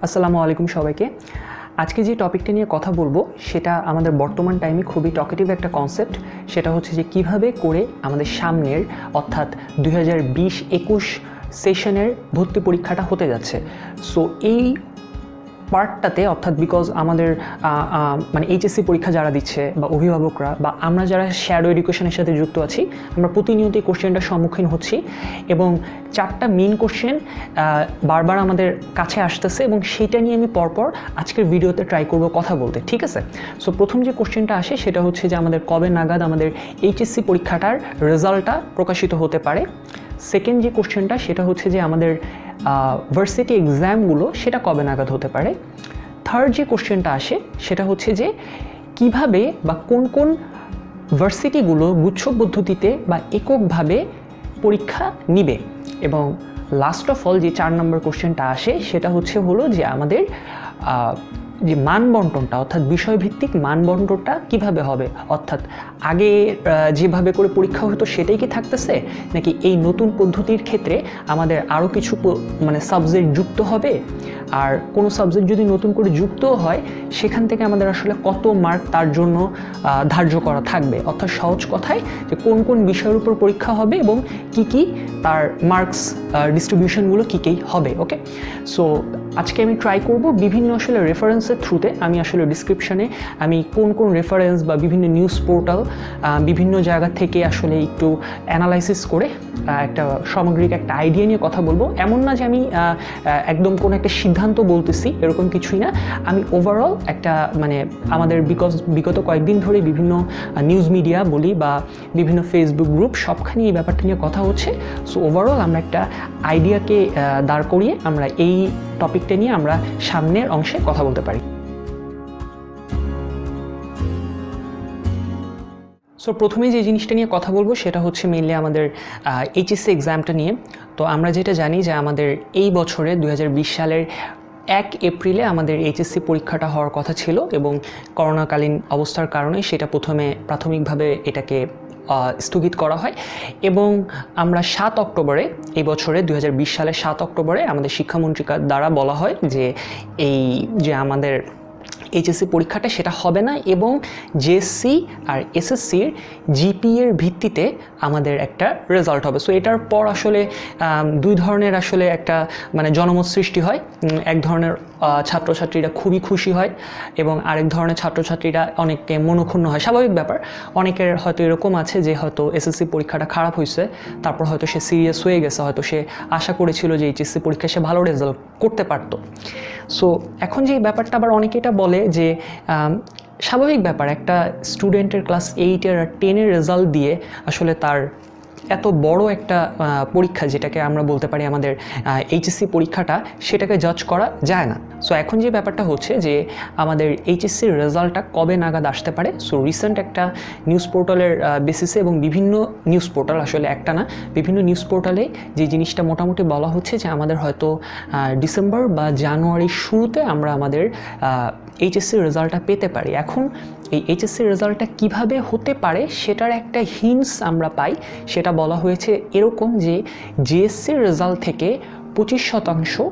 আসসালামু আলাইকুম সবাইকে। আজকে যে টপিকটা নিয়ে কথা বলবো সেটা আমাদের বর্তমান টাইমে খুবই টকেটিভ একটা কনসেপ্ট। সেটা হচ্ছে যে কিভাবে করে আমাদের সামনের অর্থাৎ 2020-21 সেশনের ভর্তি পরীক্ষাটা হতে যাচ্ছে। সো এই পার্টটাতে অর্থাৎ বিকজ আমাদের মানে এইচএসসি পরীক্ষা যারা দিচ্ছে বা অভিভাবকরা বা আমরা যারা শ্যাডো এডুকেশনের সাথে যুক্ত আছি, আমরা প্রতিনিয়ত এই কোশ্চেনটার সম্মুখীন হচ্ছি এবং 4টা মেইন কোশ্চেন বারবার আমাদের কাছে আসতেছে এবং সেইটা নিয়ে আমি পরপর আজকের ভিডিওতে ট্রাই করব কথা বলতে, ঠিক আছে? সো প্রথম যে কোশ্চেনটা আসে সেটা হচ্ছে যে আমাদের কবে নাগাদ আমাদের এইচএসসি পরীক্ষাটার রেজাল্টটা প্রকাশিত হতে পারে। সেকেন্ড যে কোশ্চেনটা সেটা হচ্ছে যে আমাদের ভার্সিটি এক্সামগুলো সেটা কবে নাগাদ হতে পারে। থার্ড যে কোশ্চেনটা আসে সেটা হচ্ছে যে কিভাবে বা কোন কোন ভার্সিটিগুলো গুচ্ছ পদ্ধতিতে বা এককভাবে পরীক্ষা নিবে। এবং লাস্ট অফ অল যে 4 নম্বর কোশ্চেনটা আসে সেটা হলো যে আমাদের যে মানবন্টনটা অর্থাৎ বিষয়ভিত্তিক মানবন্টনটা কিভাবে হবে, অর্থাৎ আগে যেভাবে করে পরীক্ষা হতো সেটাই কি থাকতেছে, নাকি এই নতুন পদ্ধতির ক্ষেত্রে আমাদের আরও কিছু মানে সাবজেক্ট যুক্ত হবে, আর কোনো সাবজেক্ট যদি নতুন করে যুক্ত হয় সেখান থেকে আমাদের আসলে কত মার্ক তার জন্য ধার্য করা থাকবে। অর্থাৎ সহজ কথায় যে কোন কোন বিষয়ের উপর পরীক্ষা হবে এবং কি কি তার মার্কস ডিস্ট্রিবিউশনগুলো কী কী হবে। ওকে, সো আজকে আমি ট্রাই করব বিভিন্ন আসলে রেফারেন্সের থ্রুতে আমি আসলে ডিসক্রিপশানে আমি কোন কোন রেফারেন্স বা বিভিন্ন নিউজ পোর্টাল বিভিন্ন জায়গা থেকে আসলে একটু অ্যানালাইসিস করে একটা সামগ্রিক একটা আইডিয়া নিয়ে কথা বলবো। এমন না যে আমি একদম কোনো একটা সিদ্ধান্ত বলতেছি, এরকম কিছুই না। আমি ওভারঅল একটা মানে আমাদের বিগত কয়েকদিন ধরে বিভিন্ন নিউজ মিডিয়া বলি বা বিভিন্ন ফেসবুক গ্রুপ সবখানে এই ব্যাপারটা নিয়ে কথা হচ্ছে। সো ওভারঅল আমরা একটা আইডিয়াকে দাঁড় করিয়ে আমরা এই টপিকটা নিয়ে আমরা সামনের অংশে কথা বলতে পারি। সো প্রথমে যে জিনিসটা নিয়ে কথা বলবো সেটা হচ্ছে মেইনলি আমাদের এইচএসসি এক্সামটা নিয়ে। তো আমরা যেটা জানি যে আমাদের এই বছরে 2020 সালের 1 এপ্রিলে আমাদের এইচএসসি পরীক্ষাটা হওয়ার কথা ছিল এবং করোনাকালীন অবস্থার কারণে সেটা প্রাথমিকভাবে এটাকে স্থগিত করা হয় এবং আমরা 7 অক্টোবরে এই বছরে 2020 সালের 7 অক্টোবরে আমাদের শিক্ষামন্ত্রী দ্বারা বলা হয় যে এই যে আমাদের এইচএসসি পরীক্ষাটা সেটা হবে না এবং জেএসসি আর এসএসসির জিপিএর ভিত্তিতে আমাদের একটা রেজাল্ট হবে। সো এটার পর আসলে দুই ধরনের আসলে একটা মানে জনমত সৃষ্টি হয়। এক ধরনের ছাত্রছাত্রীরা খুবই খুশি হয় এবং আরেক ধরনের ছাত্রছাত্রীরা অনেকে মনক্ষুণ্ণ হয়। স্বাভাবিক ব্যাপার, অনেকের হয়তো এরকম আছে যে হয়তো এসএসসি পরীক্ষাটা খারাপ হয়েছে, তারপর হয়তো সে সিরিয়াস হয়ে গেছে, হয়তো সে আশা করেছিল যে এইচএসসি পরীক্ষায় সে ভালো রেজাল্ট করতে পারতো। সো এখন যে ব্যাপারটা আবার অনেকে এটা বলে যে স্বাভাবিক ব্যাপার, একটা স্টুডেন্টের ক্লাস 8 আর 10 রেজাল্ট দিয়ে আসলে তার এত বড় একটা পরীক্ষা যেটাকে আমরা বলতে পারি আমাদের এইচএসসি পরীক্ষাটা, সেটাকে জাজ করা যায় না। সো এখন যে ব্যাপারটা হচ্ছে যে আমাদের এইচএসসির রেজাল্টটা কবে নাগাদ আসতে পারে। সো রিসেন্ট একটা নিউজ পোর্টালের বেসিসে এবং বিভিন্ন নিউজ পোর্টাল, আসলে একটা না, বিভিন্ন নিউজ পোর্টালে যে জিনিসটা মোটামুটি বলা হচ্ছে যে আমাদের হয়তো ডিসেম্বর বা জানুয়ারির শুরুতে আমরা আমাদের এইচএসসির রেজাল্টটা পেতে পারি। এখন এই এইচএসসির রেজাল্টটা কিভাবে হতে পারে সেটার একটা হিন্টস আমরা পাই। সেটা বলা হয়েছে এরকম যে জিএসসির রেজাল্ট থেকে 25%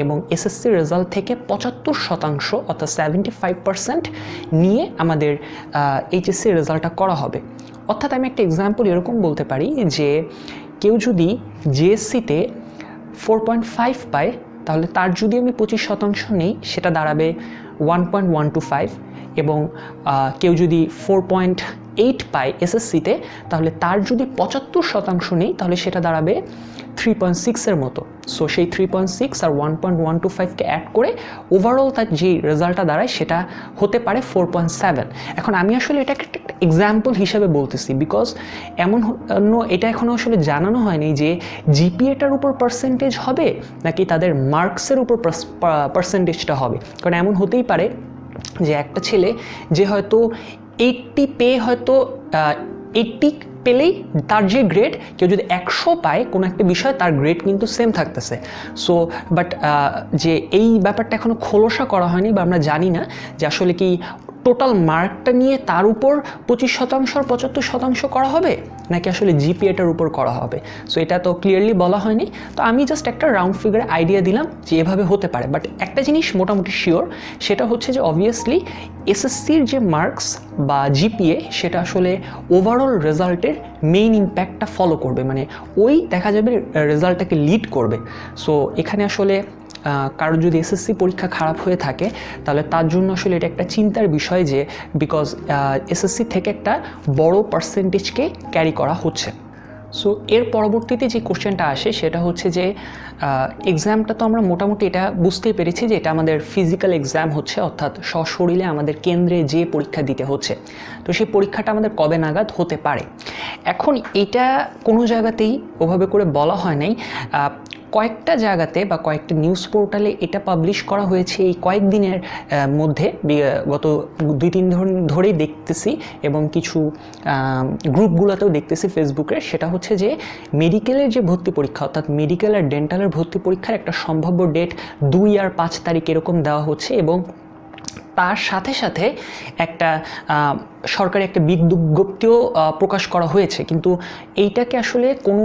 এবং এসএসসির রেজাল্ট থেকে 75% অর্থাৎ 75% নিয়ে আমাদের এইচএসসির রেজাল্টটা করা হবে। অর্থাৎ আমি একটা এক্সাম্পল এরকম বলতে পারি যে কেউ যদি জিএসসিতে 4.5 পায়, তাহলে তার যদি আমি 25% নেই সেটা দাঁড়াবে 1.125 এবং কেউ যদি 4.8 পায় এসএসসিতে, তাহলে তার যদি 75% নেই তাহলে সেটা দাঁড়াবে 3.6 মতো। সো সেই 3.6 আর 1.125কে অ্যাড করে ওভারঅল তার যে রেজাল্টটা দাঁড়ায় সেটা হতে পারে 4.7। এখন আমি আসলে এটাকে একটা এক্সাম্পল হিসাবে বলতেছি বিকজ এটা এখনও আসলে জানানো হয়নি যে জিপিএটার উপর পার্সেন্টেজ হবে নাকি তাদের মার্কসের উপর পার্সেন্টেজটা হবে। কারণ এমন হতেই পারে যে একটা ছেলে যে হয়তো 80 পেয়ে হয়তো 80 পেলেই তার যে গ্রেড, কেউ যদি 100 পায় কোনো একটা বিষয়, তার গ্রেড কিন্তু সেম থাকতেছে। সো বাট যে এই ব্যাপারটা এখনও খোলসা করা হয়নি বা আমরা জানি না যে আসলে কি টোটাল মার্কটা নিয়ে তার উপর 25% আর 75% করা হবে, নাকি আসলে জিপিএটার উপর করা হবে। সো এটা তো ক্লিয়ারলি বলা হয়নি, তো আমি জাস্ট একটা রাউন্ড ফিগারে আইডিয়া দিলাম যে এভাবে হতে পারে। বাট একটা জিনিস মোটামুটি শিওর, সেটা হচ্ছে যে অবভিয়াসলি এসএসসির যে মার্কস বা জিপিএ সেটা আসলে ওভারঅল রেজাল্টের মেইন ইম্প্যাক্টটা ফলো করবে, মানে ওই দেখা যাবে রেজাল্টটাকে লিড করবে। সো এখানে আসলে কারোর যদি এসএসসি পরীক্ষা খারাপ হয়ে থাকে তাহলে তার জন্য আসলে এটা একটা চিন্তার বিষয়, যে বিকজ এসএসসি থেকে একটা বড় পার্সেন্টেজকে ক্যারি করা হচ্ছে। সো এর পরবর্তীতে যে কোশ্চেনটা আসে সেটা হচ্ছে যে এক্সামটা তো আমরা মোটামুটি এটা বুঝতেই পেরেছি যে এটা আমাদের ফিজিক্যাল এক্সাম হচ্ছে, অর্থাৎ সশরীরে আমাদের কেন্দ্রে যে পরীক্ষা দিতে হচ্ছে। তো সেই পরীক্ষাটা আমাদের কবে নাগাদ হতে পারে, এখন এটা কোনো জায়গাতেই ওভাবে করে বলা হয় নাই। কয়েকটা জায়গাতে বা কয়েকটা নিউজ পোর্টালে এটা পাবলিশ করা হয়েছে এই কয়েকদিনের মধ্যে, গত 2-3 দিন ধরেই দেখতেছি, এবং কিছু গ্রুপগুলোতেও দেখতেছি ফেসবুকে। সেটা হচ্ছে যে মেডিকেলের যে ভর্তি পরীক্ষা, অর্থাৎ মেডিকেল আর ডেন্টালের ভর্তি পরীক্ষার একটা সম্ভাব্য ডেট 2 আর 5 তারিখ এরকম দেওয়া হচ্ছে, এবং তার সাথে সাথে একটা সরকারি একটা বিজ্ঞপ্তিও প্রকাশ করা হয়েছে। কিন্তু এইটাকে আসলে কোনো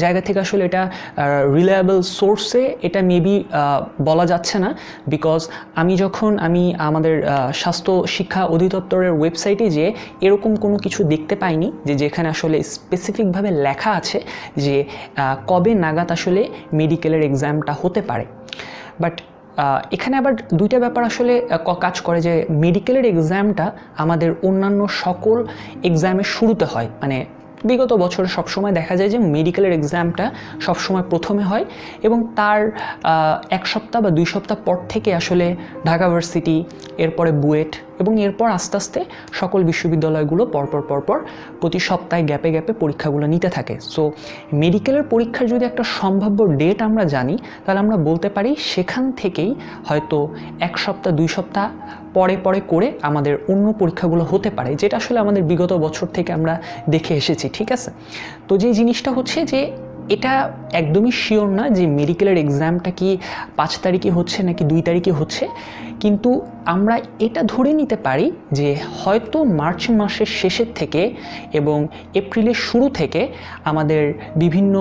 জায়গা থেকে আসলে এটা রিলায়েবল সোর্সে এটা মেবি বলা যাচ্ছে না, বিকজ আমি আমাদের স্বাস্থ্য শিক্ষা অধিদপ্তরের ওয়েবসাইটে যে এরকম কোনো কিছু দেখতে পাইনি যেখানে আসলে স্পেসিফিকভাবে লেখা আছে যে কবে নাগাদ আসলে মেডিকেলের এক্সামটা হতে পারে। বাট এখানে আবার দুইটা ব্যাপার আসলে কাজ করে, যে মেডিকেলের এক্সামটা আমাদের অন্যান্য সকল এক্সামের শুরুতে হয়, মানে বিগত বছরে সবসময় দেখা যায় যে মেডিকেলের এক্সামটা সবসময় প্রথমে হয়, এবং তার 1 সপ্তাহ বা 2 সপ্তাহ পর থেকে আসলে ঢাকা ভার্সিটি, এরপরে বুয়েট, এবং এরপর আস্তে আস্তে সকল বিশ্ববিদ্যালয়গুলো পরপর প্রতি সপ্তাহে গ্যাপে গ্যাপে পরীক্ষাগুলো নিতে থাকে। সো মেডিকেলের পরীক্ষার যদি একটা সম্ভাব্য ডেট আমরা জানি, তাহলে আমরা বলতে পারি সেখান থেকেই হয়তো 1 সপ্তাহ 2 সপ্তাহ পরে করে আমাদের অন্য পরীক্ষাগুলো হতে পারে, যেটা আসলে আমাদের বিগত বছর থেকে আমরা দেখে এসেছি, ঠিক আছে। তো যে জিনিসটা হচ্ছে যে এটা একদমই শিওর না যে মেডিকেলের এক্সামটা কি 5 তারিখে হচ্ছে নাকি 2 তারিখে হচ্ছে, কিন্তু আমরা এটা ধরে নিতে পারি যে হয়তো মার্চ মাসের শেষের থেকে এবং এপ্রিলের শুরু থেকে আমাদের বিভিন্ন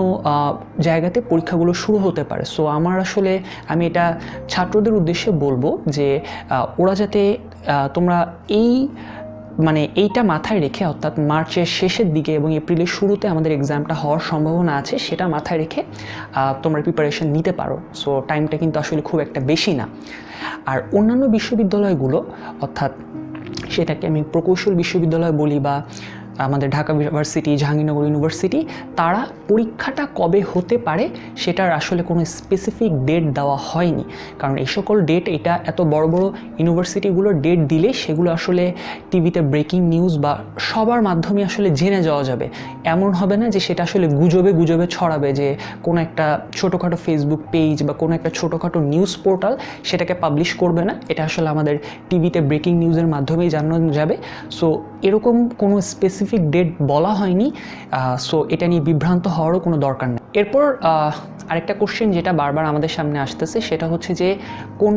জায়গাতে পরীক্ষাগুলো শুরু হতে পারে। সো আমি এটা ছাত্রদের উদ্দেশ্যে বলবো যে ওরা যাতে তোমরা এইটা মাথায় রেখে, অর্থাৎ মার্চের শেষের দিকে এবং এপ্রিলের শুরুতে আমাদের এক্সামটা হওয়ার সম্ভাবনা আছে, সেটা মাথায় রেখে তোমরা প্রিপারেশন নিতে পারো। সো টাইমটা কিন্তু আসলে খুব একটা বেশি না। আর অন্যান্য বিশ্ববিদ্যালয়গুলো, অর্থাৎ সেটাকে আমি প্রকৌশল বিশ্ববিদ্যালয় বলি বা আমাদের ঢাকা ইউনিভার্সিটি, জাহাঙ্গীরনগর ইউনিভার্সিটি, তারা পরীক্ষাটা কবে হতে পারে সেটার আসলে কোনো স্পেসিফিক ডেট দেওয়া হয়নি। কারণ এই সকল ডেট, এটা এত বড় বড় ইউনিভার্সিটিগুলোর ডেট দিলে সেগুলো আসলে টিভিতে ব্রেকিং নিউজ বা সবার মাধ্যমে আসলে জেনে যাওয়া যাবে। এমন হবে না যে সেটা আসলে গুজবে ছড়াবে, যে কোনো একটা ছোটোখাটো ফেসবুক পেজ বা কোনো একটা ছোটোখাটো নিউজ পোর্টাল সেটাকে পাবলিশ করবে না। এটা আসলে আমাদের টিভিতে ব্রেকিং নিউজের মাধ্যমেই জানানো যাবে। সো এরকম কোনো স্পেসিফিক ডেট বলা হয়নি, সো এটা নিয়ে বিভ্রান্ত হওয়ারও কোনো দরকার নেই। এরপর আরেকটা কোশ্চেন যেটা বারবার আমাদের সামনে আসতেছে, সেটা হচ্ছে যে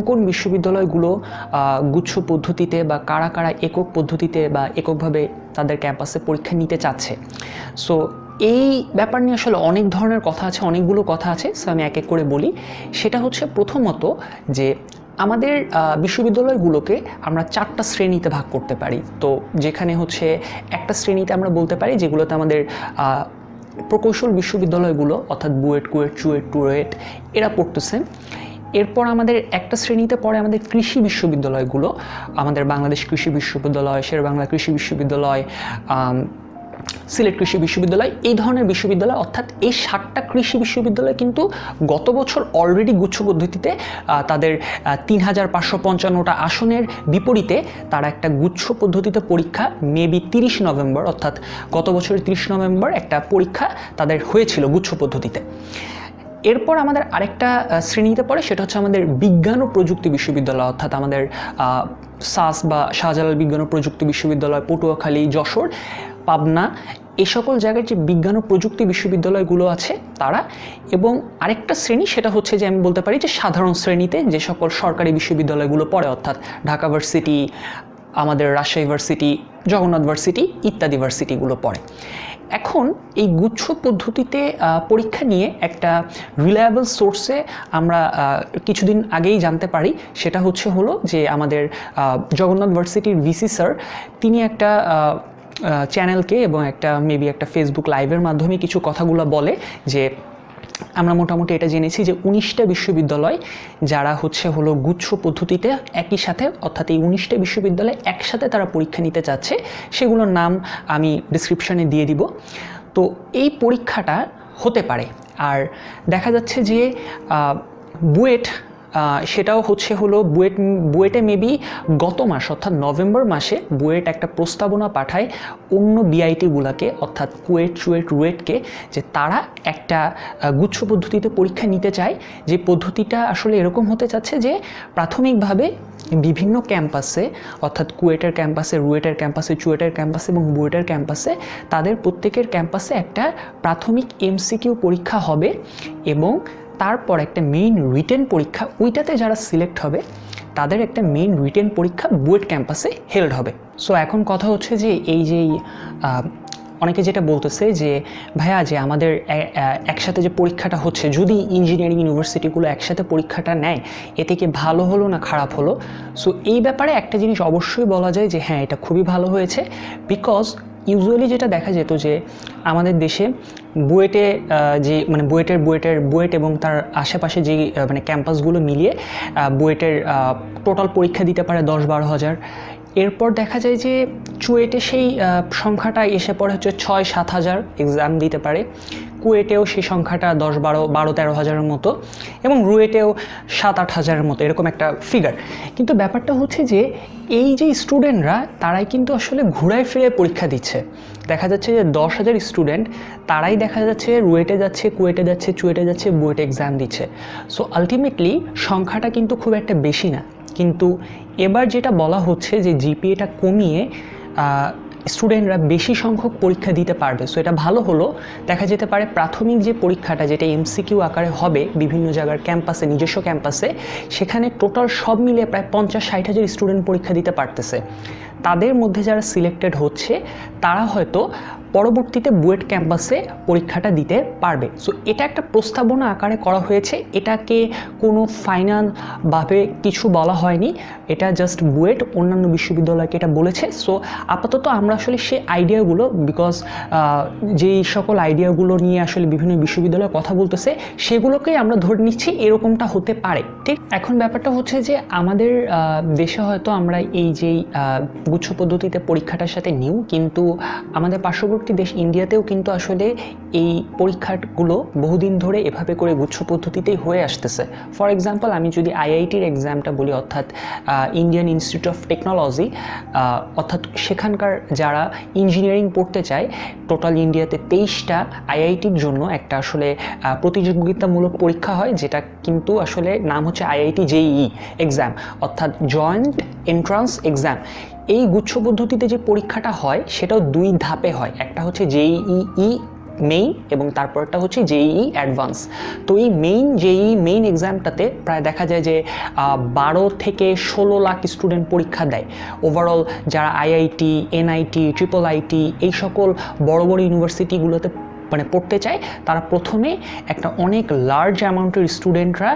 কোন বিশ্ববিদ্যালয়গুলো গুচ্ছ পদ্ধতিতে বা কারা একক পদ্ধতিতে বা এককভাবে তাদের ক্যাম্পাসে পরীক্ষা নিতে চাচ্ছে। সো এই ব্যাপার নিয়ে আসলে অনেক ধরনের কথা আছে, অনেকগুলো কথা আছে। সো আমি এক এক করে বলি। সেটা হচ্ছে প্রথমত যে আমাদের বিশ্ববিদ্যালয়গুলোকে আমরা 4টা শ্রেণীতে ভাগ করতে পারি। তো যেখানে হচ্ছে একটা শ্রেণীতে আমরা বলতে পারি যেগুলোতে আমাদের প্রকৌশল বিশ্ববিদ্যালয়গুলো, অর্থাৎ বুয়েট, কুয়েট, চুয়েট, টুয়েট এরা পড়তেছে। এরপর আমাদের একটা শ্রেণীতে পড়ে আমাদের কৃষি বিশ্ববিদ্যালয়গুলো, আমাদের বাংলাদেশ কৃষি বিশ্ববিদ্যালয়, শেরেবাংলা কৃষি বিশ্ববিদ্যালয়, সিলেট কৃষি বিশ্ববিদ্যালয়, এই ধরনের বিশ্ববিদ্যালয়। অর্থাৎ এই 7টা কৃষি বিশ্ববিদ্যালয় কিন্তু গত বছর অলরেডি গুচ্ছ পদ্ধতিতে তাদের 3555টা আসনের বিপরীতে তারা একটা গুচ্ছ পদ্ধতিতে পরীক্ষা মেবি 30 নভেম্বর, অর্থাৎ গত বছরের 30 নভেম্বর একটা পরীক্ষা তাদের হয়েছিল গুচ্ছ পদ্ধতিতে। এরপর আমাদের আরেকটা শ্রেণীতে পড়ে, সেটা হচ্ছে আমাদের বিজ্ঞান ও প্রযুক্তি বিশ্ববিদ্যালয়, অর্থাৎ আমাদের সাস বা শাহজালাল বিজ্ঞান ও প্রযুক্তি বিশ্ববিদ্যালয়, পটুয়াখালী, যশোর, পাবনা, এই সকল জায়গায় যে বিজ্ঞান ও প্রযুক্তি বিশ্ববিদ্যালয়গুলো আছে তারা। এবং আরেকটা শ্রেণী, সেটা হচ্ছে যে আমি বলতে পারি যে সাধারণ শ্রেণীতে যে সকল সরকারি বিশ্ববিদ্যালয়গুলো পড়ে, অর্থাৎ ঢাকা ভার্সিটি, আমাদের রাজশাহী ভার্সিটি, জগন্নাথ ভার্সিটি ইত্যাদি ভার্সিটিগুলো পড়ে। এখন এই গুচ্ছ পদ্ধতিতে পরীক্ষা নিয়ে একটা রিলায়েবল সোর্সে আমরা কিছুদিন আগেই জানতে পারি, সেটা হলো যে আমাদের জগন্নাথ ভার্সিটির ভিসি স্যার তিনি একটা চ্যানেলকে এবং মেবি একটা ফেসবুক লাইভের মাধ্যমে কিছু কথাগুলো বলে যে আমরা মোটামুটি এটা জেনেছি যে 19টা বিশ্ববিদ্যালয় যারা হলো গুচ্ছ পদ্ধতিতে একই সাথে, অর্থাৎ এই 19টা বিশ্ববিদ্যালয় একসাথে তারা পরীক্ষা নিতে চাচ্ছে, সেগুলোর নাম আমি ডিসক্রিপশনে দিয়ে দিব। তো এই পরীক্ষাটা হতে পারে। আর দেখা যাচ্ছে যে বুয়েট সেটাও হলো বুয়েটে মেবি গত মাস অর্থাৎ নভেম্বর মাসে বুয়েট একটা প্রস্তাবনা পাঠায় অন্য বিআইটিগুলোকে অর্থাৎ কুয়েট, চুয়েট, রুয়েটকে, যে তারা একটা গুচ্ছ পদ্ধতিতে পরীক্ষা নিতে চায়, যে পদ্ধতিটা আসলে এরকম হতে চাচ্ছে যে প্রাথমিকভাবে বিভিন্ন ক্যাম্পাসে অর্থাৎ কুয়েটের ক্যাম্পাসে, রুয়েটের ক্যাম্পাসে, চুয়েটের ক্যাম্পাসে এবং বুয়েটের ক্যাম্পাসে তাদের প্রত্যেকের ক্যাম্পাসে একটা প্রাথমিক এমসিকিউ পরীক্ষা হবে এবং তারপর একটা মেইন রিটেন পরীক্ষা, ওইটাতে যারা সিলেক্ট হবে তাদের একটা মেইন রিটেন পরীক্ষা বুয়েট ক্যাম্পাসে হেল্ড হবে। সো এখন কথা হচ্ছে যে এই যে অনেকে যেটা বলতেছে যে ভাইয়া যে আমাদের একসাথে যে পরীক্ষাটা হচ্ছে, যদি ইঞ্জিনিয়ারিং ইউনিভার্সিটিগুলো একসাথে পরীক্ষাটা নেয় এতে কি ভালো হলো না খারাপ হলো? সো এই ব্যাপারে একটা জিনিস অবশ্যই বলা যায় যে হ্যাঁ, এটা খুবই ভালো হয়েছে। বিকজ ইউজুয়ালি যেটা দেখা যেত যে আমাদের দেশে বুয়েটে যে বুয়েট এবং তার আশেপাশে যে ক্যাম্পাসগুলো মিলিয়ে বুয়েটের টোটাল পরীক্ষা দিতে পারে 10-12 হাজার। এরপর দেখা যায় যে চুয়েটে সেই সংখ্যাটা এসে পড়ে 6-7 হাজার এক্সাম দিতে পারে, কুয়েটেও সেই সংখ্যাটা 10-12-13 হাজারের মতো, এবং রুয়েটেও 7-8 হাজারের মতো, এরকম একটা ফিগার। কিন্তু ব্যাপারটা হচ্ছে যে এই যে স্টুডেন্টরা তারাই কিন্তু আসলে ঘুরায় ফিরে পরীক্ষা দিচ্ছে। দেখা যাচ্ছে যে 10,000 স্টুডেন্ট তারাই দেখা যাচ্ছে রুয়েটে যাচ্ছে, কুয়েটে যাচ্ছে, চুয়েটে যাচ্ছে, বুয়েটে এক্সাম দিচ্ছে। সো আলটিমেটলি সংখ্যাটা কিন্তু খুব একটা বেশি না। কিন্তু এবার যেটা বলা হচ্ছে যে জিপিএটা কমিয়ে স্টুডেন্টরা বেশি সংখ্যক পরীক্ষা দিতে পারবে। সো এটা ভালো হলো। দেখা যেতে পারে প্রাথমিক যে পরীক্ষাটা যেটা এমসিকিউ আকারে হবে বিভিন্ন জায়গার ক্যাম্পাসে, নিজস্ব ক্যাম্পাসে, সেখানে টোটাল সব মিলিয়ে প্রায় 50-60 হাজার স্টুডেন্ট পরীক্ষা দিতে পারতেছে। তাদের মধ্যে যারা সিলেক্টেড হচ্ছে তারা হয়তো পরবর্তীতে বুয়েট ক্যাম্পাসে পরীক্ষাটা দিতে পারবে। সো এটা একটা প্রস্তাবনা আকারে করা হয়েছে, এটাকে কোনো ফাইনালভাবে কিছু বলা হয়নি, এটা জাস্ট বুয়েট অন্যান্য বিশ্ববিদ্যালয়কে এটা বলেছে। সো আপাতত আমরা আসলে সেই আইডিয়াগুলো, বিকজ যেই সকল আইডিয়াগুলো নিয়ে আসলে বিভিন্ন বিশ্ববিদ্যালয় কথা বলতেছে সেগুলোকেই আমরা ধরে নিচ্ছি এরকমটা হতে পারে। ঠিক এখন ব্যাপারটা হচ্ছে যে আমাদের দেশে হয়তো আমরা এই যেই গুচ্ছ পদ্ধতিতে পরীক্ষাটার সাথে নিউ, কিন্তু আমাদের পার্শ্ববর্তী দেশ ইন্ডিয়াতেও কিন্তু আসলে এই পরীক্ষাগুলো বহুদিন ধরে এভাবে করে গুচ্ছ পদ্ধতিতেই হয়ে আসতেছে। ফর এক্সাম্পল আমি যদি আইআইটির এক্সামটা বলি, অর্থাৎ ইন্ডিয়ান ইনস্টিটিউট অফ টেকনোলজি, অর্থাৎ সেখানকার যারা ইঞ্জিনিয়ারিং পড়তে চায়, টোটাল ইন্ডিয়াতে 23টা আইআইটির জন্য একটা আসলে প্রতিযোগিতামূলক পরীক্ষা হয়, যেটা কিন্তু আসলে নাম হচ্ছে আইআইটি জেইই এক্সাম, অর্থাৎ জয়েন্ট এন্ট্রান্স এক্সাম। এই গুচ্ছ পদ্ধতিতে যে পরীক্ষাটা হয় সেটাও 2 ধাপে হয়, একটা হচ্ছে জেইই মেইন এবং তারপরটা হচ্ছে জেইই অ্যাডভান্স। তো এই জেইই মেইন এক্সামটাতে প্রায় দেখা যায় যে 12 থেকে 16 লাখ স্টুডেন্ট পরীক্ষা দেয়। ওভারঅল যারা আইআইটি, এনআইটি, ট্রিপল আইটি এই সকল বড় বড় ইউনিভার্সিটিগুলোতে পড়তে চায়, তারা প্রথমে একটা অনেক লার্জ অ্যামাউন্টের স্টুডেন্টরা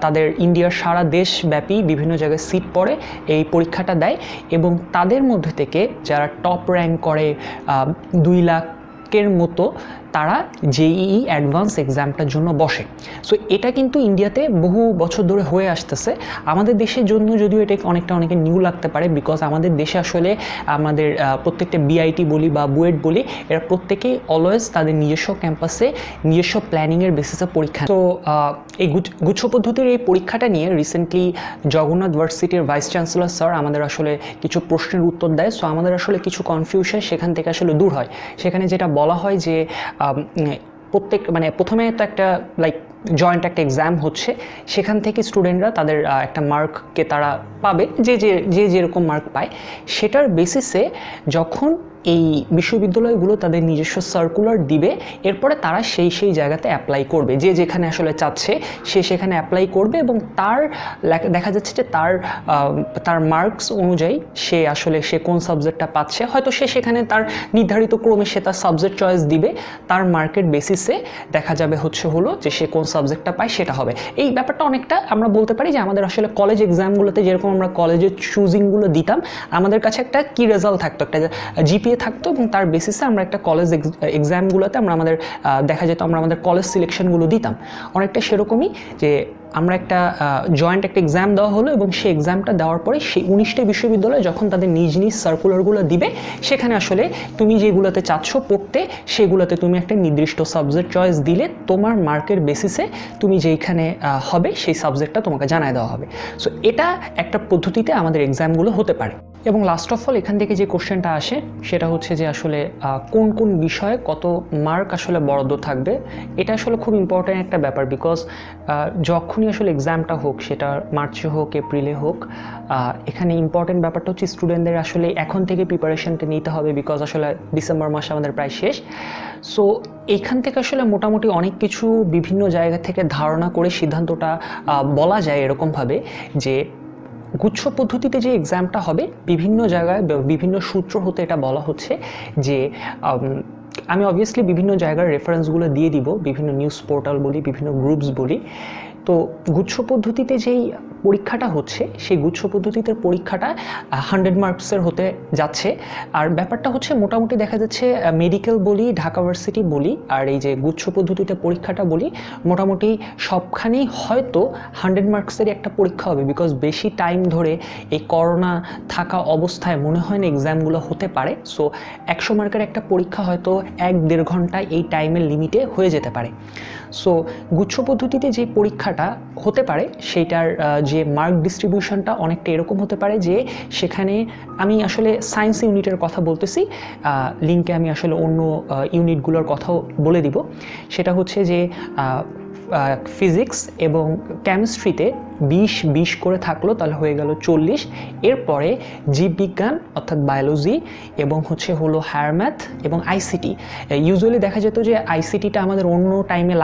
তাদের ইন্ডিয়ার সারা দেশব্যাপী বিভিন্ন জায়গায় সিট পড়ে এই পরীক্ষাটা দেয়, এবং তাদের মধ্যে থেকে যারা টপ র্যাঙ্ক করে 2 লাখের মতো তারা জেইই অ্যাডভান্স এক্সামটার জন্য বসে। সো এটা কিন্তু ইন্ডিয়াতে বহু বছর ধরে হয়ে আসতেছে। আমাদের দেশের জন্য যদিও এটা অনেকে নিউ লাগতে পারে, বিকজ আমাদের দেশে আসলে আমাদের প্রত্যেকটা বিআইটি বলি বা বুয়েট বলি, এরা প্রত্যেকেই অলওয়েজ তাদের নিজস্ব ক্যাম্পাসে নিজস্ব প্ল্যানিংয়ের বেসিসে পরীক্ষা। তো এই গুচ্ছ পদ্ধতির এই পরীক্ষাটা নিয়ে রিসেন্টলি জগন্নাথ ভার্সিটির ভাইস চ্যান্সেলর স্যার আমাদের আসলে কিছু প্রশ্নের উত্তর দেয়। সো আমাদের আসলে কিছু কনফিউশন সেখান থেকে আসলে দূর হয়। সেখানে যেটা বলা হয় যে প্রথমে তো একটা জয়েন্ট একটা এক্সাম হচ্ছে, সেখান থেকে স্টুডেন্টরা তাদের একটা মার্ককে তারা পাবে, যে যেরকম মার্ক পায় সেটার বেসিসে যখন এই বিশ্ববিদ্যালয়গুলো তাদের নিজস্ব সার্কুলার দিবে, এরপরে তারা সেই জায়গাতে অ্যাপ্লাই করবে, যে যেখানে আসলে চাচ্ছে সে সেখানে অ্যাপ্লাই করবে এবং তার দেখা যাচ্ছে যে তার মার্কস অনুযায়ী সে কোন সাবজেক্টটা পাচ্ছে, হয়তো সে সেখানে তার নির্ধারিত ক্রমে সে তার সাবজেক্ট চয়েস দিবে, তার মার্কেট বেসিসে দেখা যাবে যে সে কোন সাবজেক্টটা পায় সেটা হবে। এই ব্যাপারটা অনেকটা আমরা বলতে পারি যে আমাদের আসলে কলেজ এক্সামগুলোতে যেরকম আমরা কলেজের চুজিংগুলো দিতাম, আমাদের কাছে একটা কি রেজাল্ট থাকতো, একটা জিপিএ থাকতো এবং তার বেসিসে আমরা একটা কলেজ এক্সামগুলোতে আমাদের দেখা যেত আমরা আমাদের কলেজ সিলেকশনগুলো দিতাম। অনেকটা সেরকমই যে আমরা একটা জয়েন্ট একটা এক্সাম দেওয়া হলো এবং সেই এক্সামটা দেওয়ার পরে সেই 19টা বিশ্ববিদ্যালয় যখন তাদের নিজ নিজ সার্কুলারগুলো দিবে, সেখানে আসলে তুমি যেগুলোতে চাচ্ছ পড়তে সেগুলোতে তুমি একটা নির্দিষ্ট সাবজেক্ট চয়েস দিলে তোমার মার্কের বেসিসে তুমি যেইখানে হবে সেই সাবজেক্টটা তোমাকে জানায় দেওয়া হবে। সো এটা একটা পদ্ধতিতে আমাদের এক্সামগুলো হতে পারে। এবং লাস্ট অফ অল এখান থেকে যে কোশ্চেনটা আসে সেটা হচ্ছে যে আসলে কোন কোন বিষয়ে কত মার্ক আসলে বরাদ্দ থাকবে। এটা আসলে খুব ইম্পর্ট্যান্ট একটা ব্যাপার, বিকজ যখনই আসলে এক্সামটা হোক, সেটা মার্চে হোক এপ্রিলে হোক, এখানে ইম্পর্ট্যান্ট ব্যাপারটা হচ্ছে স্টুডেন্টদের আসলে এখন থেকে প্রিপারেশনটা নিতে হবে, বিকজ আসলে ডিসেম্বর মাস আমাদের প্রায় শেষ। সো এইখান থেকে আসলে মোটামুটি অনেক কিছু বিভিন্ন জায়গা থেকে ধারণা করে সিদ্ধান্তটা বলা যায় এরকমভাবে যে গুচ্ছ পদ্ধতিতে যে এক্সামটা হবে, বিভিন্ন জায়গায় বিভিন্ন সূত্র হতে এটা বলা হচ্ছে যে আমি অবভিয়াসলি বিভিন্ন জায়গার রেফারেন্সগুলো দিয়ে দিব, বিভিন্ন নিউজ পোর্টাল বলি, বিভিন্ন গ্রুপস বলি। তো গুচ্ছ পদ্ধতিতে যেই পরীক্ষাটা হচ্ছে সেই গুচ্ছ পদ্ধতিতে পরীক্ষাটা 100 মার্কসের হতে যাচ্ছে। আর ব্যাপারটা হচ্ছে মোটামুটি দেখা যাচ্ছে মেডিকেল বলি, ঢাকা ভার্সিটি বলি, আর এই যে গুচ্ছ পদ্ধতিতে পরীক্ষাটা বলি, মোটামুটি সবখানেই হয়তো 100 মার্কসেরই একটা পরীক্ষা হবে, বিকজ বেশি টাইম ধরে এই করোনা থাকা অবস্থায় মনে হয় না এক্সামগুলো হতে পারে। সো 100 মার্কের একটা পরীক্ষা হয়তো 1-1.5 ঘন্টায় এই টাইমের লিমিটে হয়ে যেতে পারে। সো গুচ্ছ পদ্ধতিতে যে পরীক্ষাটা হতে পারে সেইটার যে মার্ক ডিস্ট্রিবিউশনটা অনেকটা এরকম হতে পারে যে সেখানে আমি আসলে সায়েন্স ইউনিটের কথা বলতেছি, লিঙ্কে আমি আসলে অন্য ইউনিটগুলোর কথাও বলে দিব। সেটা হচ্ছে যে ফিজিক্স এবং কেমিস্ট্রিতে 20 করে থাকলো, তাহলে হয়ে গেল 40। এরপরে জীববিজ্ঞান অর্থাৎ বায়োলজি এবং হলো হায়ার ম্যাথ এবং আইসিটি। ইউজুয়ালি দেখা যেত যে আইসিটিটা আমাদের অন্য টাইমে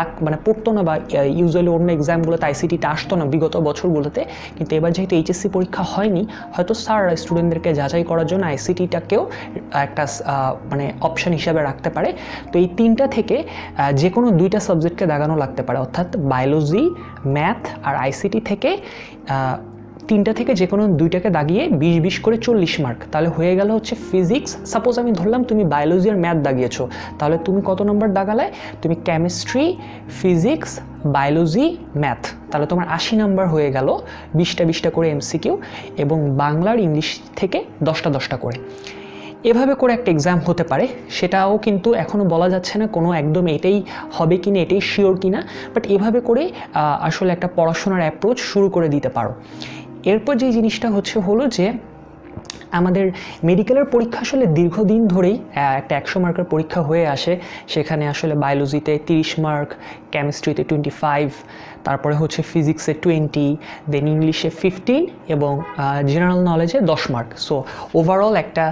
পড়তো না, বা ইউজুয়ালি অন্য এক্সামগুলোতে আইসিটিটা আসতো না বিগত বছরগুলোতে। কিন্তু এবার যেহেতু এইচএসসি পরীক্ষা হয়নি, হয়তো স্যাররা স্টুডেন্টদেরকে যাচাই করার জন্য আইসিটিটাকেও একটা অপশান হিসাবে রাখতে পারে। তো এই 3টা থেকে যে কোনো 2টা সাবজেক্টকে দাগানো লাগতে পারে, অর্থাৎ বায়োলজি, ম্যাথ আর আইসিটি থেকে 3টা থেকে যে কোনো 2টাকে দাগিয়ে 20 করে 40 মার্ক, তাহলে হয়ে গেল হচ্ছে ফিজিক্স। সাপোজ আমি ধরলাম তুমি বায়োলজি আর ম্যাথ দাগিয়েছো, তাহলে তুমি কত নম্বর দাগালে? তুমি কেমিস্ট্রি, ফিজিক্স, বায়োলজি, ম্যাথ, তাহলে তোমার 80 নাম্বার হয়ে গেল, 20টা করে এমসিকিউ, এবং বাংলার ইংলিশ থেকে 10টা করে। এভাবে করে একটা এক্সাম হতে পারে, সেটাও কিন্তু এখনও বলা যাচ্ছে না কোনো একদম এটাই হবে কিনা, এটাই শিওর কিনা, বাট এভাবে করে আসলে একটা পড়াশোনার অ্যাপ্রোচ শুরু করে দিতে পারো। এরপর যে জিনিসটা হলো যে আমাদের মেডিকেলের পরীক্ষা আসলে দীর্ঘদিন ধরেই একটা 100 মার্কের পরীক্ষা হয়ে আসে। সেখানে আসলে বায়োলজিতে 30 মার্ক, কেমিস্ট্রিতে 25, তারপরে ফিজিক্সে 20, দেন ইংলিশে 15 এবং জেনারেল নলেজে 10 মার্ক। সো ওভারঅল একটা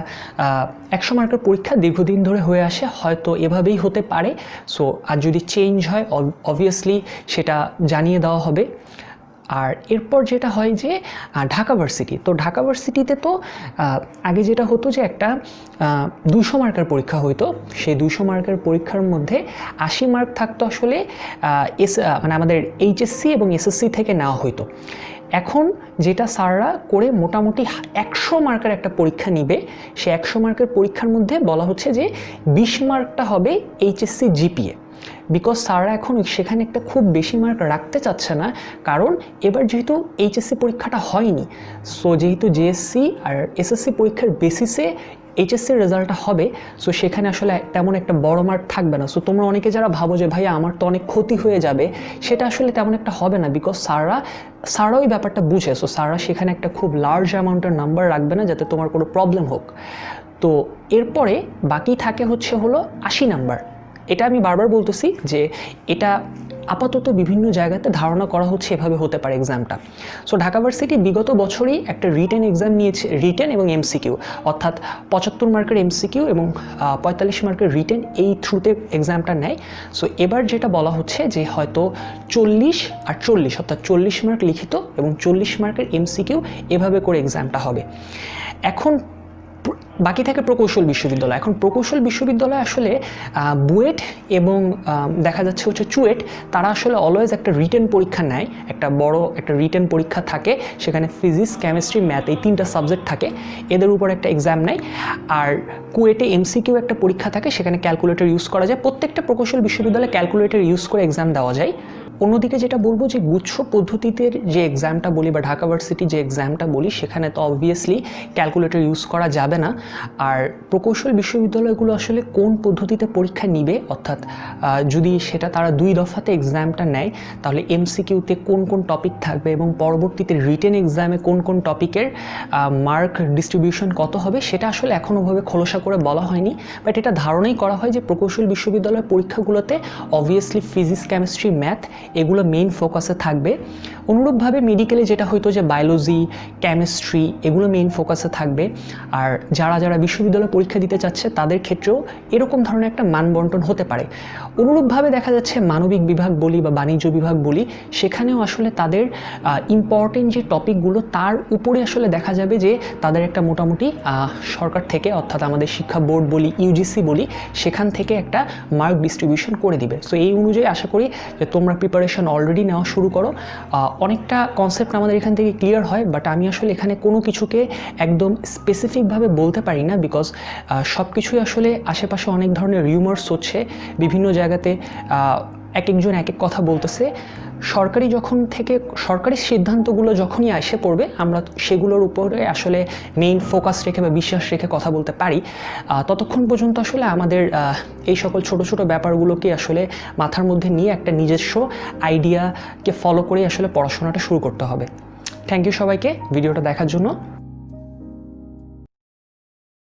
100 মার্কের পরীক্ষা দীর্ঘদিন ধরে হয়ে আসে, হয়তো এভাবেই হতে পারে। সো আর যদি চেঞ্জ হয় অবভিয়াসলি সেটা জানিয়ে দেওয়া হবে। আর এরপর যেটা হয় যে ঢাকা ভার্সিটি, তো ঢাকা ভার্সিটিতে তো আগে যেটা হতো যে একটা 200 মার্কের পরীক্ষা হইতো, সেই 200 মার্কের পরীক্ষার মধ্যে 80 মার্ক থাকতো আসলে আমাদের এইচএসসি এবং এসএসসি থেকে নেওয়া হইতো। এখন যেটা স্যাররা করে মোটামুটি 100 মার্কের একটা পরীক্ষা নিবে, সে 100 মার্কের পরীক্ষার মধ্যে বলা হচ্ছে যে 20 মার্কটা হবে এইচএসসি জিপিএ, বিকজ স্যাররা এখন সেখানে একটা খুব বেশি মার্ক রাখতে চাচ্ছে না, কারণ এবার যেহেতু এইচএসসি পরীক্ষাটা হয়নি, সো যেহেতু জিএসসি আর এসএসসি পরীক্ষার বেসিসে এইচএসসির রেজাল্টটা হবে, সো সেখানে আসলে তেমন একটা বড় মার্ক থাকবে না। সো তোমরা অনেকে যারা ভাবো যে ভাইয়া আমার তো অনেক ক্ষতি হয়ে যাবে, সেটা আসলে তেমন একটা হবে না, বিকজ স্যাররা ওই ব্যাপারটা বুঝে। সো স্যাররা সেখানে একটা খুব লার্জ অ্যামাউন্টের নাম্বার রাখবে না যাতে তোমার কোনো প্রবলেম হোক। তো এরপরে বাকি থাকে হলো 80 নাম্বার। এটা আমি বারবার বলতেছি যে এটা আপাতত বিভিন্ন জায়গাতে ধারণা করা হচ্ছে এভাবে হতে পারে এক্সামটা। সো ঢাকা ভার্সিটি বিগত বছরেই একটা রিটেন এক্সাম নিয়েছে, রিটেন এবং এমসিকিউ, অর্থাৎ 75 মার্কের এমসিকিউ এবং 45 মার্কের রিটেন, এই থ্রুতে এক্সামটা নেয়। সো এবার যেটা বলা হচ্ছে যে হয়তো 40 আর 40 অর্থাৎ 40 মার্ক লিখিত এবং 40 মার্কের এমসিকিউ এভাবে করে এক্সামটা হবে। এখন বাকি থাকে প্রকৌশল বিশ্ববিদ্যালয়। এখন প্রকৌশল বিশ্ববিদ্যালয় আসলে বুয়েট এবং দেখা যাচ্ছে হচ্ছে চুয়েট, তারা আসলে অলওয়েজ একটা রিটেন পরীক্ষা নেয়, একটা বড় একটা রিটেন পরীক্ষা থাকে, সেখানে ফিজিক্স, কেমিস্ট্রি, ম্যাথ এই 3টা সাবজেক্ট থাকে, এদের উপর একটা এক্সাম নেয়। আর কুয়েটে এমসিকিউ একটা পরীক্ষা থাকে, সেখানে ক্যালকুলেটর ইউজ করা যায়। প্রত্যেকটা প্রকৌশল বিশ্ববিদ্যালয়ে ক্যালকুলেটর ইউজ করে এক্সাম দেওয়া যায়। অন্যদিকে যেটা বলবো যে গুচ্ছ পদ্ধতিতে যে এক্সামটা বলি বা ঢাকা ভার্সিটি যে এক্সামটা বলি, সেখানে তো অবভিয়াসলি ক্যালকুলেটর ইউজ করা যাবে না। আর প্রকৌশল বিশ্ববিদ্যালয়গুলো আসলে কোন পদ্ধতিতে পরীক্ষা নিবে, অর্থাৎ যদি সেটা তারা 2 দফাতে এক্সামটা নেয়, তাহলে এমসিকিউতে কোন কোন টপিক থাকবে এবং পরবর্তীতে রিটেন এক্সামে কোন কোন টপিকের মার্ক ডিস্ট্রিবিউশন কত হবে, সেটা আসলে এখনও ওভাবে খোলসা করে বলা হয়নি। বাট এটা ধারণাই করা হয় যে প্রকৌশল বিশ্ববিদ্যালয়ের পরীক্ষাগুলোতে অবভিয়াসলি ফিজিক্স, কেমিস্ট্রি, ম্যাথ এগুলো মেইন ফোকাসে থাকবে। অনুরূপভাবে মেডিকেলে যেটা হয়তো যে বায়োলজি, কেমিস্ট্রি এগুলো মেইন ফোকাসে থাকবে। আর যারা যারা বিশ্ববিদ্যালয়ে পরীক্ষা দিতে চাচ্ছে তাদের ক্ষেত্রেও এরকম ধরনের একটা মানবন্টন হতে পারে। অনুরূপভাবে দেখা যাচ্ছে মানবিক বিভাগ বলি বা বাণিজ্য বিভাগ বলি, সেখানেও আসলে তাদের ইম্পর্টেন্ট যে টপিকগুলো তার উপরে আসলে দেখা যাবে যে তাদের একটা মোটামুটি সরকার থেকে, অর্থাৎ আমাদের শিক্ষা বোর্ড বলি, ইউজিসি বলি, সেখান থেকে একটা মার্ক ডিস্ট্রিবিউশন করে দিবে। সো এই অনুযায়ী আশা করি যে তোমরা প্রিপারেশন অলরেডি নেওয়া শুরু করো। অনেকটা কনসেপ্ট আমাদের এখান থেকে ক্লিয়ার হয়, বাট আমি আসলে এখানে কোনো কিছুকে একদম স্পেসিফিকভাবে বলতে পারি না, বিকজ সব কিছুই আসলে আশেপাশে অনেক ধরনের রিউমার্স হচ্ছে, বিভিন্ন জায়গাতে এক একজন এক এক কথা বলতেছে। সরকারি সিদ্ধান্তগুলো যখনই এসে পড়বে, আমরা সেগুলোর উপরে আসলে মেইন ফোকাস রেখে বা বিশ্বাস রেখে কথা বলতে পারি। ততক্ষণ পর্যন্ত আসলে আমাদের এই সকল ছোট ছোট ব্যাপারগুলোকে আসলে মাথার মধ্যে নিয়ে একটা নিজস্ব আইডিয়াকে ফলো করে আসলে পড়াশোনাটা শুরু করতে হবে। থ্যাংক ইউ সবাইকে ভিডিওটা দেখার জন্য।